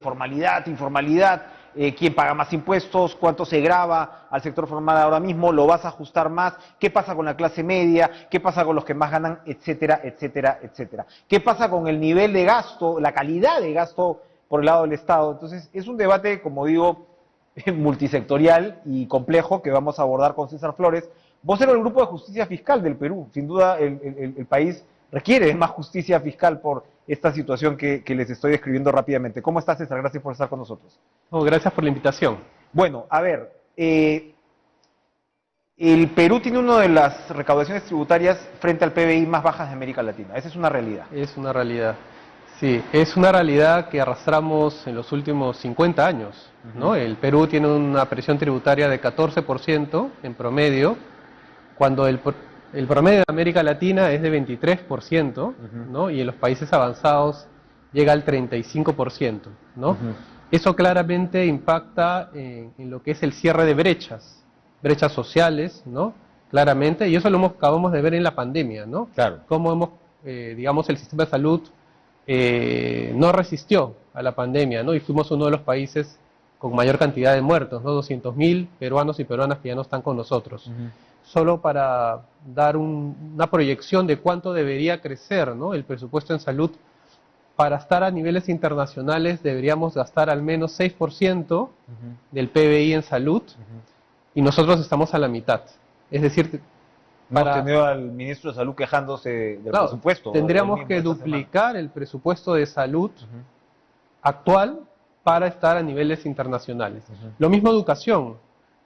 formalidad, informalidad, quién paga más impuestos, cuánto se grava al sector formal ahora mismo, lo vas a ajustar más, qué pasa con la clase media, qué pasa con los que más ganan, etcétera, etcétera, etcétera. ¿Qué pasa con el nivel de gasto, la calidad de gasto por el lado del Estado? Entonces, es un debate, como digo, multisectorial y complejo que vamos a abordar con César Flores, vocero del Grupo de Justicia Fiscal del Perú. Sin duda, el país requiere de más justicia fiscal por esta situación que les estoy describiendo rápidamente. ¿Cómo estás, César? Gracias por estar con nosotros. Oh, gracias por la invitación. Bueno, a ver, el Perú tiene una de las recaudaciones tributarias frente al PBI más bajas de América Latina. Esa es una realidad. Es una realidad. Sí, es una realidad que arrastramos en los últimos 50 años, ¿no? El Perú tiene una presión tributaria de 14% en promedio, cuando el promedio de América Latina es de 23%, ¿no? Y en los países avanzados llega al 35%, ¿no? Eso claramente impacta en lo que es el cierre de brechas sociales, ¿no? Claramente, y eso acabamos de ver en la pandemia, ¿no? Claro. Cómo digamos, el sistema de salud no resistió a la pandemia, ¿no? Y fuimos uno de los países con mayor cantidad de muertos, ¿no? 200.000 peruanos y peruanas que ya no están con nosotros. Solo para dar una proyección de cuánto debería crecer, ¿no? El presupuesto en salud. Para estar a niveles internacionales deberíamos gastar al menos 6% del PBI en salud, y nosotros estamos a la mitad. Es decir, Hemos tenido al ministro de Salud quejándose del presupuesto. Tendríamos que duplicar el presupuesto de salud actual para estar a niveles internacionales. Lo mismo educación.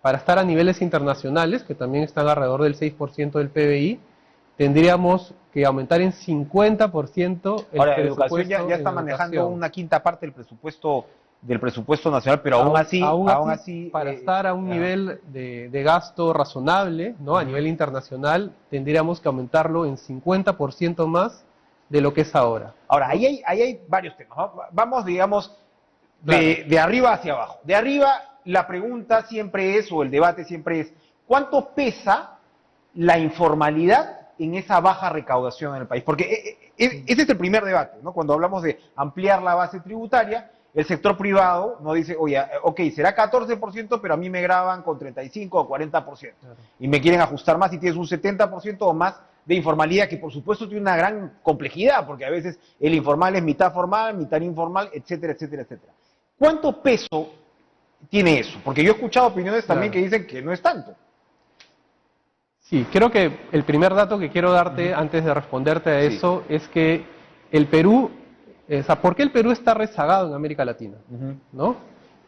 Para estar a niveles internacionales, que también están alrededor del 6% del PBI, tendríamos que aumentar en 50% el Ahora, presupuesto. Educación ya está manejando una quinta parte del presupuesto nacional, pero aún así para estar a un nivel de gasto razonable, ¿no? A nivel internacional, tendríamos que aumentarlo en 50% más de lo que es ahora. Ahora, ahí hay varios temas, ¿no? Vamos, digamos, de arriba hacia abajo. De arriba, la pregunta siempre es, o el debate siempre es, ¿cuánto pesa la informalidad en esa baja recaudación en el país? Porque ese es el primer debate, ¿no? Cuando hablamos de ampliar la base tributaria, el sector privado no dice, oye, ok, será 14%, pero a mí me graban con 35 o 40%. Claro. Y me quieren ajustar más y tienes un 70% o más de informalidad, que por supuesto tiene una gran complejidad, porque a veces el informal es mitad formal, mitad informal, etcétera, etcétera, etcétera. ¿Cuánto peso tiene eso? Porque yo he escuchado opiniones también que dicen que no es tanto. Sí, creo que el primer dato que quiero darte antes de responderte a eso es que el Perú, o sea, ¿por qué el Perú está rezagado en América Latina? ¿No?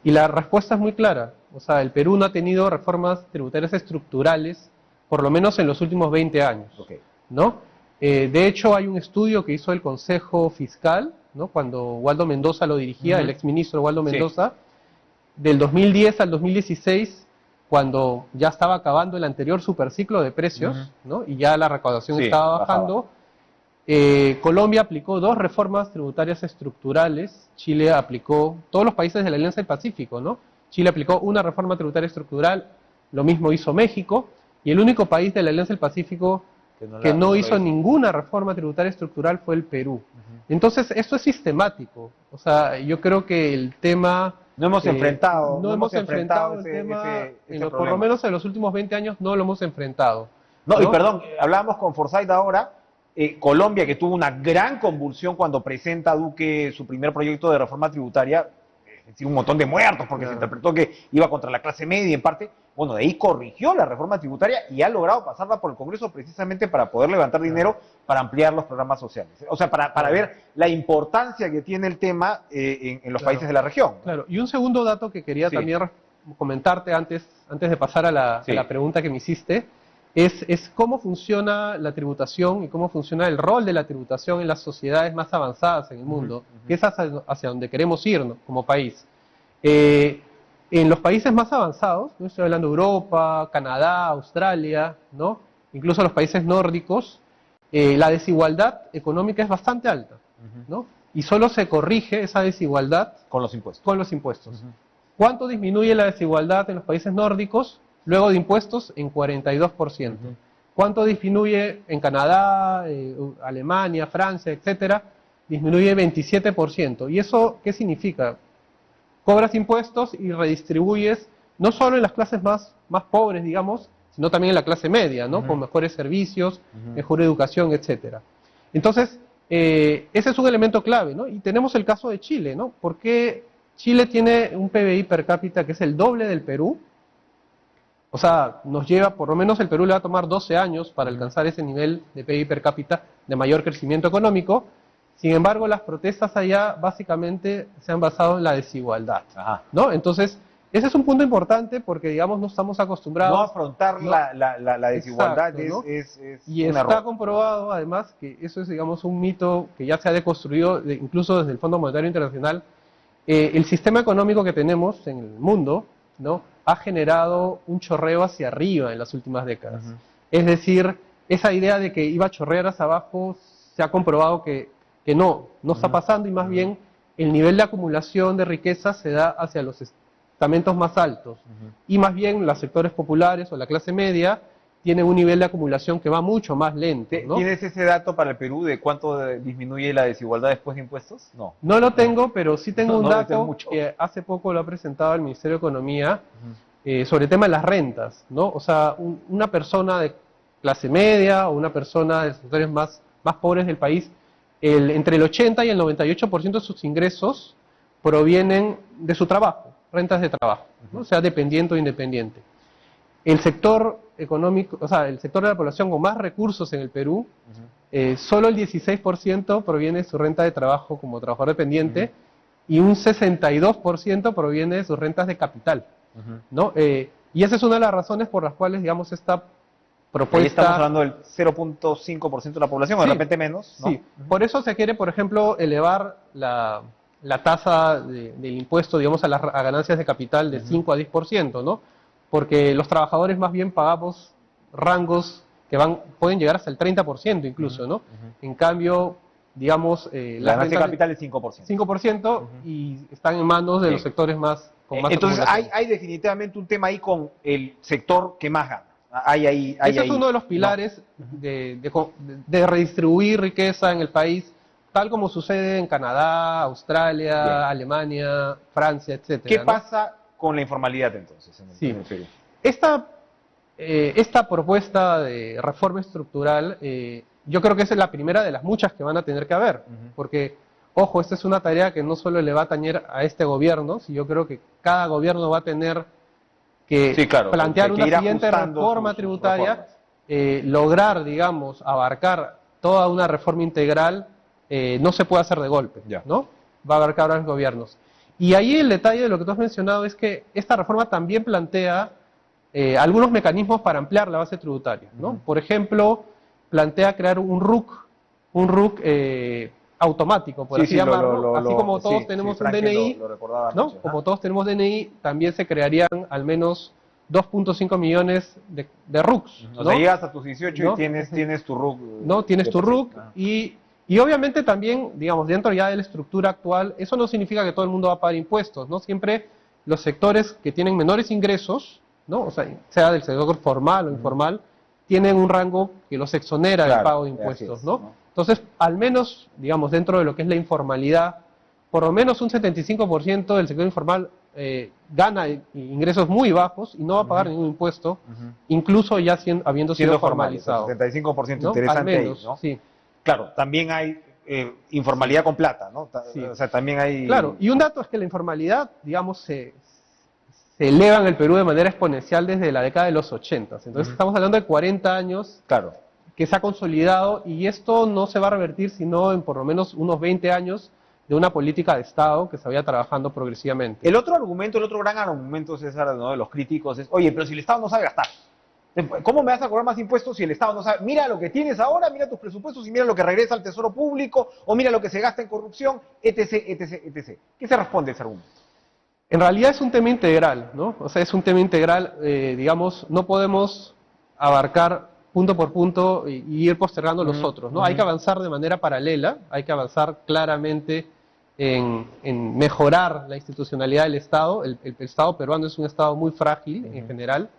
Y la respuesta es muy clara. O sea, el Perú no ha tenido reformas tributarias estructurales, por lo menos en los últimos 20 años. ¿No? De hecho, hay un estudio que hizo el Consejo Fiscal, ¿no? Cuando Waldo Mendoza lo dirigía, el exministro Waldo Mendoza, del 2010 al 2016, cuando ya estaba acabando el anterior superciclo de precios, ¿no? Y ya la recaudación estaba bajando. Colombia aplicó 2 reformas tributarias estructurales, Chile aplicó, todos los países de la Alianza del Pacífico, ¿no? Chile aplicó una reforma tributaria estructural, lo mismo hizo México, y el único país de la Alianza del Pacífico que no hizo ninguna reforma tributaria estructural fue el Perú. Entonces, esto es sistemático. O sea, yo creo que el tema... No hemos enfrentado el tema, por lo menos en los últimos 20 años no lo hemos enfrentado. No, y perdón, hablábamos con Forsyth ahora, Colombia, que tuvo una gran convulsión cuando presenta a Duque su primer proyecto de reforma tributaria, es decir, un montón de muertos porque se interpretó que iba contra la clase media en parte. Bueno, de ahí corrigió la reforma tributaria y ha logrado pasarla por el Congreso precisamente para poder levantar dinero para ampliar los programas sociales. O sea, para ver la importancia que tiene el tema en los países de la región. Claro, y un segundo dato que quería también comentarte antes de pasar a la pregunta que me hiciste, es cómo funciona la tributación y cómo funciona el rol de la tributación en las sociedades más avanzadas en el mundo, que es hacia donde queremos ir, ¿no? Como país. En los países más avanzados, no estoy hablando de Europa, Canadá, Australia, ¿no? Incluso los países nórdicos, la desigualdad económica es bastante alta, ¿no? Y solo se corrige esa desigualdad con los impuestos. Con los impuestos. ¿Cuánto disminuye la desigualdad en los países nórdicos? Luego de impuestos, en 42%. ¿Cuánto disminuye en Canadá, Alemania, Francia, etcétera? Disminuye 27%. ¿Y eso qué significa? cobras impuestos y redistribuyes, no solo en las clases más pobres, digamos, sino también en la clase media, ¿no? Con mejores servicios, mejor educación, etcétera. Entonces, ese es un elemento clave, ¿no? Y tenemos el caso de Chile, ¿no? ¿Por qué Chile tiene un PBI per cápita que es el doble del Perú? O sea, nos lleva, por lo menos el Perú le va a tomar 12 años para alcanzar ese nivel de PIB per cápita de mayor crecimiento económico. Sin embargo, las protestas allá básicamente se han basado en la desigualdad, ¿no? Entonces, ese es un punto importante porque, digamos, no estamos acostumbrados... No afrontar la desigualdad. Exacto, ¿no? es y está error. Comprobado, además, que eso es, digamos, un mito que ya se ha deconstruido, incluso desde el Fondo Monetario Internacional. El sistema económico que tenemos en el mundo, ¿no?, ha generado un chorreo hacia arriba en las últimas décadas. Es decir, esa idea de que iba a chorrear hacia abajo se ha comprobado que no está pasando, y más bien el nivel de acumulación de riqueza se da hacia los estamentos más altos. Y más bien los sectores populares o la clase media tienen un nivel de acumulación que va mucho más lento, ¿no? ¿Tienes ese dato para el Perú de cuánto disminuye la desigualdad después de impuestos? No. No lo tengo, pero sí tengo un dato que hace poco lo ha presentado el Ministerio de Economía sobre el tema de las rentas, ¿no? O sea, una persona de clase media o una persona de los sectores más pobres del país, entre el 80 y el 98% de sus ingresos provienen de su trabajo, rentas de trabajo, ¿no? O sea, dependiente o independiente. El sector económico, o sea, el sector de la población con más recursos en el Perú, solo el 16% proviene de su renta de trabajo como trabajador dependiente, y un 62% proviene de sus rentas de capital, ¿no? Y esa es una de las razones por las cuales, digamos, esta propuesta... Ahí estamos hablando del 0.5% de la población, o de repente menos, ¿no? Sí, por eso se quiere, por ejemplo, elevar la tasa del impuesto, digamos, a ganancias de capital de 5 a 10%, ¿no? Porque los trabajadores más bien pagamos rangos que pueden llegar hasta el 30% incluso, ¿no? En cambio, digamos... la ganancia de capital es 5%. 5%, y están en manos de los sectores con más Entonces hay definitivamente un tema ahí con el sector que más gana. Ese es uno de los pilares de redistribuir riqueza en el país, tal como sucede en Canadá, Australia, Alemania, Francia, etcétera. ¿Qué pasa con la informalidad entonces en el Perú? Esta propuesta de reforma estructural, yo creo que esa es la primera de las muchas que van a tener que haber, porque, ojo, esta es una tarea que no solo le va a atañer a este gobierno, sino yo creo que cada gobierno va a tener que plantear una siguiente reforma tributaria, lograr, digamos, abarcar toda una reforma integral, no se puede hacer de golpe, ¿no? Va a abarcar a los gobiernos. Y ahí el detalle de lo que tú has mencionado es que esta reforma también plantea algunos mecanismos para ampliar la base tributaria, ¿no? Por ejemplo, plantea crear un RUC automático, por así llamarlo. Así como todos tenemos un DNI, ¿no? Como todos tenemos DNI, también se crearían al menos 2.5 millones de RUCs, ¿no? O sea, llegas a tus 18 y tienes tu RUC. No, tienes tu RUC, y obviamente también, digamos, dentro ya de la estructura actual, eso no significa que todo el mundo va a pagar impuestos, ¿no? Siempre los sectores que tienen menores ingresos, ¿no? O sea del sector formal o informal, tienen un rango que los exonera del pago de impuestos, ¿no? Entonces, al menos, digamos, dentro de lo que es la informalidad, por lo menos un 75% del sector informal gana ingresos muy bajos y no va a pagar ningún impuesto, incluso ya habiendo sido formalizado. 75%, ¿no? interesante al menos, ahí, ¿no? Sí. Claro, también hay informalidad con plata, ¿no? O sea, también hay... Claro, y un dato es que la informalidad, digamos, se eleva en el Perú de manera exponencial desde la década de los 80. Entonces estamos hablando de 40 años que se ha consolidado, y esto no se va a revertir sino en por lo menos unos 20 años de una política de Estado que se vaya trabajando progresivamente. El otro gran argumento, César, ¿no?, de los críticos es, oye, pero si el Estado no sabe gastar, ¿cómo me vas a cobrar más impuestos si el Estado no sabe? Mira lo que tienes ahora, mira tus presupuestos y mira lo que regresa al tesoro público, o mira lo que se gasta en corrupción, etc., etc., etc. ¿Qué se responde a ese argumento? En realidad es un tema integral, ¿no? O sea, es un tema integral, digamos, no podemos abarcar punto por punto y ir postergando los otros, ¿no? Hay que avanzar de manera paralela, hay que avanzar claramente en mejorar la institucionalidad del Estado. El Estado peruano es un Estado muy frágil en general,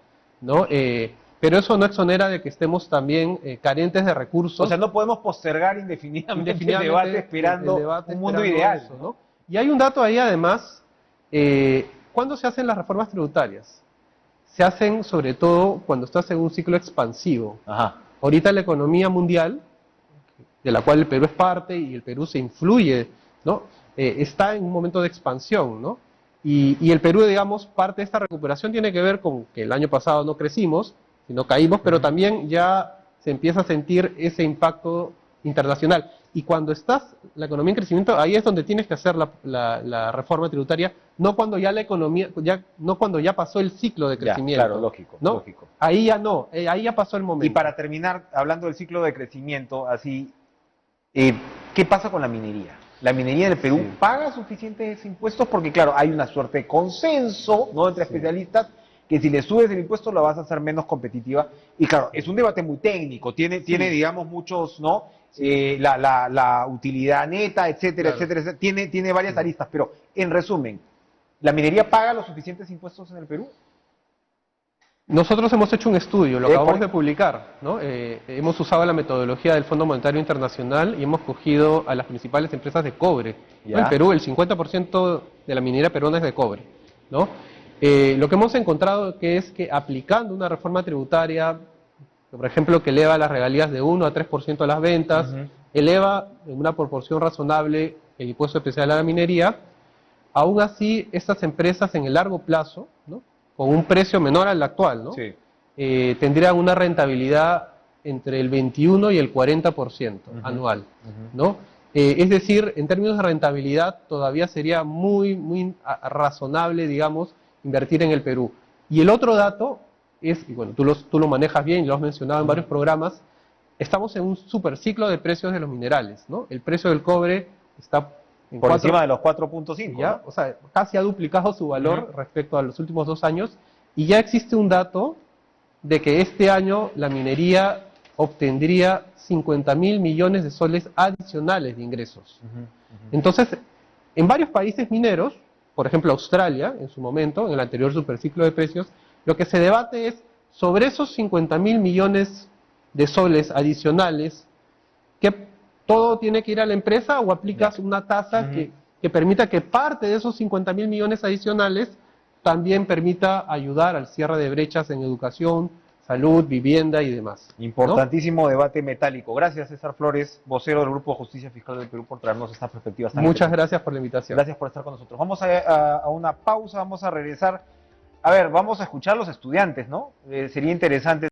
¿no? Pero eso no exonera de que estemos también carentes de recursos. O sea, no podemos postergar indefinidamente el debate esperando un mundo ideal, eso, ¿no? Y hay un dato ahí además, ¿Cuándo se hacen las reformas tributarias? Se hacen sobre todo cuando estás en un ciclo expansivo. Ajá. Ahorita la economía mundial, de la cual el Perú es parte y el Perú se influye, ¿no? Está en un momento de expansión, ¿no? Y el Perú, digamos, parte de esta recuperación tiene que ver con que el año pasado no crecimos, sino caímos, pero también ya se empieza a sentir ese impacto internacional. Y cuando estás la economía en crecimiento, ahí es donde tienes que hacer la reforma tributaria, no cuando ya la economía, no cuando ya pasó el ciclo de crecimiento. Ya, claro, lógico, ¿no? lógico. Ahí ya no, ahí ya pasó el momento. Y para terminar, hablando del ciclo de crecimiento, así, ¿qué pasa con la minería? ¿La minería del Perú paga suficientes impuestos? Porque claro, hay una suerte de consenso, ¿no?, entre especialistas, que si le subes el impuesto la vas a hacer menos competitiva. Y claro, es un debate muy técnico, tiene digamos, muchos, ¿no? La utilidad neta, etcétera, Claro. etcétera, tiene varias aristas, pero en resumen, ¿la minería paga los suficientes impuestos en el Perú? Nosotros hemos hecho un estudio, lo por- acabamos de publicar, ¿no? Hemos usado la metodología del Fondo Monetario Internacional y hemos cogido a las principales empresas de cobre. Ya. ¿No? En Perú el 50% de la minería peruana es de cobre, ¿no? Lo que hemos encontrado es que aplicando una reforma tributaria, por ejemplo, que eleva las regalías de 1 a 3% a las ventas, Ujú. eleva en una proporción razonable el impuesto especial a la minería, aún así estas empresas en el largo plazo, ¿no?, con un precio menor al actual, ¿no?, Sí. tendrían una rentabilidad entre el 21 y el 40% anual, ¿no? Es decir, en términos de rentabilidad todavía sería muy razonable, digamos, invertir en el Perú. Y el otro dato es, y bueno, tú lo manejas bien y lo has mencionado en varios programas, estamos en un superciclo de precios de los minerales, ¿no? El precio del cobre está en Por 4, encima de los 4.5, ya, ¿no? o sea, casi ha duplicado su valor respecto a los últimos 2 años, y ya existe un dato de que este año la minería obtendría 50.000 millones de soles adicionales de ingresos. Entonces, en varios países mineros, por ejemplo Australia, en su momento, en el anterior superciclo de precios, lo que se debate es sobre esos 50.000 millones de soles adicionales, ¿qué todo tiene que ir a la empresa o aplicas una tasa que permita que parte de esos 50.000 millones adicionales también permita ayudar al cierre de brechas en educación, salud, vivienda y demás? ¿No? Importantísimo debate metálico. Gracias, César Flores, vocero del Grupo Justicia Fiscal del Perú, por traernos estas perspectivas tan Muchas interesantes. gracias por la invitación. Gracias por estar con nosotros. Vamos a una pausa, vamos a regresar. A ver, vamos a escuchar a los estudiantes, ¿no? Sería interesante